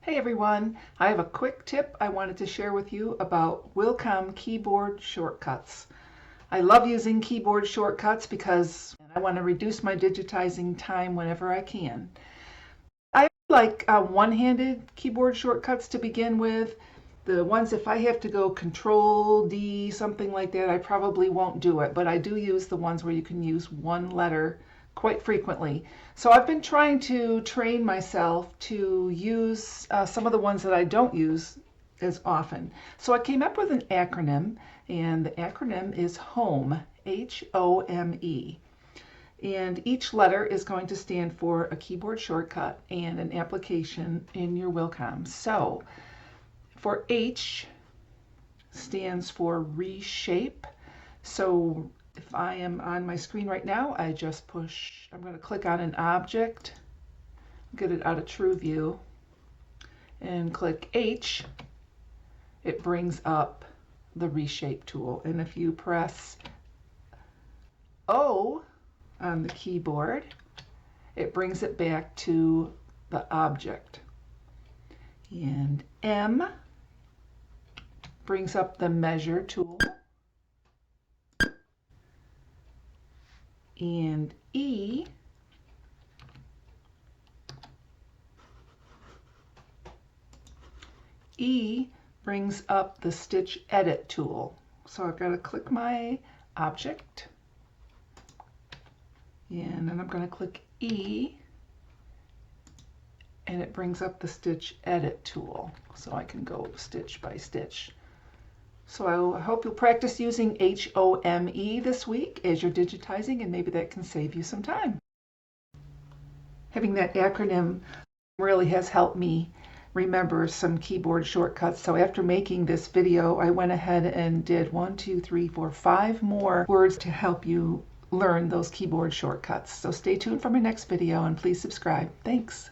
Hey everyone, I have a quick tip I wanted to share with you about Wilcom keyboard shortcuts. I love using keyboard shortcuts because I want to reduce my digitizing time whenever I can. I like one-handed keyboard shortcuts to begin with. The ones, if I have to go Control D, something like that, I probably won't do it, but I do use the ones where you can use one letter quite frequently. So I've been trying to train myself to use some of the ones that I don't use as often. So I came up with an acronym, and the acronym is HOME, H-O-M-E. And each letter is going to stand for a keyboard shortcut and an application in your Wilcom. So for H stands for reshape. So if I am on my screen right now, I just push, I'm going to click on an object, get it out of true view, and click H. It brings up the reshape tool. And if you press O on the keyboard, it brings it back to the object. And M brings up the measure tool. And E brings up the stitch edit tool. So I've got to click my object, and then I'm going to click E, and it brings up the stitch edit tool, so I can go stitch by stitch. So I hope you'll practice using HOME this week as you're digitizing, and maybe that can save you some time. Having that acronym really has helped me remember some keyboard shortcuts. So after making this video, I went ahead and did 5 more words to help you learn those keyboard shortcuts. So stay tuned for my next video and please subscribe. Thanks.